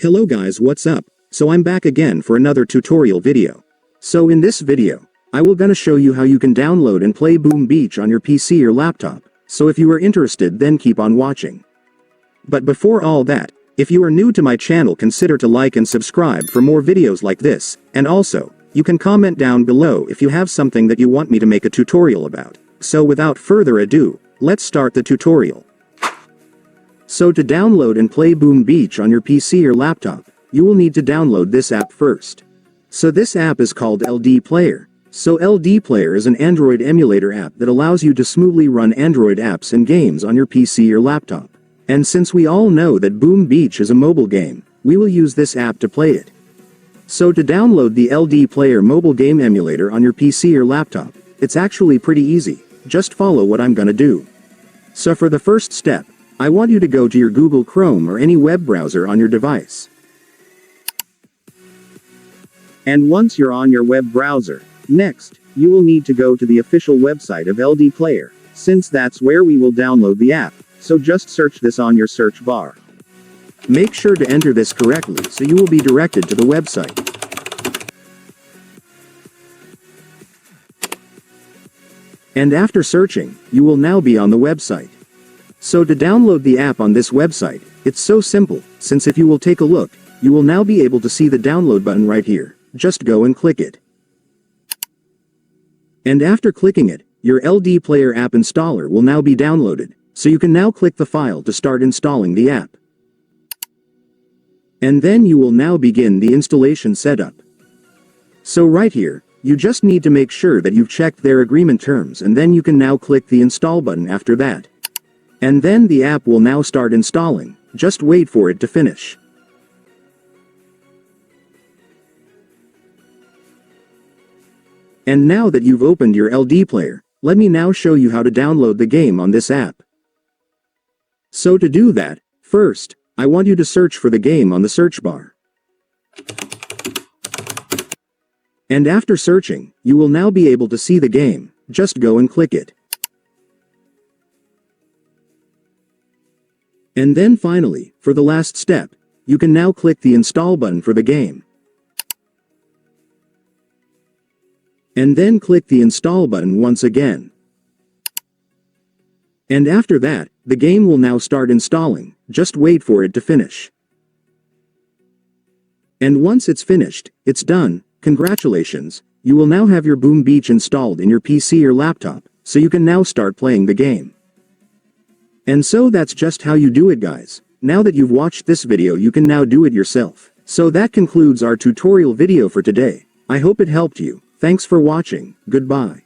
Hello guys, what's up? So I'm back again for another tutorial video. So in this video, I will gonna show you how you can download and play Boom Beach on your PC or laptop. So if you are interested, then keep on watching. But before all that, if you are new to my channel, consider to like and subscribe for more videos like this, and also, you can comment down below if you have something that you want me to make a tutorial about. So without further ado, let's start the tutorial. So to download and play Boom Beach on your PC or laptop, you will need to download this app first. So this app is called LDPlayer. So LDPlayer is an Android emulator app that allows you to smoothly run Android apps and games on your PC or laptop. And since we all know that Boom Beach is a mobile game, we will use this app to play it. So to download the LDPlayer mobile game emulator on your PC or laptop, it's actually pretty easy. Just follow what I'm gonna do. So for the first step, I want you to go to your Google Chrome or any web browser on your device. And once you're on your web browser, next, you will need to go to the official website of LDPlayer, since that's where we will download the app, so just search this on your search bar. Make sure to enter this correctly so you will be directed to the website. And after searching, you will now be on the website. So to download the app on this website, it's so simple, since if you will take a look, you will now be able to see the download button right here. Just go and click it. And after clicking it, your LDPlayer app installer will now be downloaded, so you can now click the file to start installing the app. And then you will now begin the installation setup. So right here, you just need to make sure that you've checked their agreement terms, and then you can now click the install button after that. And then the app will now start installing. Just wait for it to finish. And now that you've opened your LDPlayer, let me now show you how to download the game on this app. So to do that, first, I want you to search for the game on the search bar. And after searching, you will now be able to see the game. Just go and click it. And then finally, for the last step, you can now click the install button for the game. And then click the install button once again. And after that, the game will now start installing. Just wait for it to finish. And once it's finished, it's done. Congratulations, you will now have your Boom Beach installed in your PC or laptop, so you can now start playing the game. And so that's just how you do it, guys. Now that you've watched this video, you can now do it yourself. So that concludes our tutorial video for today. I hope it helped you. Thanks for watching. Goodbye.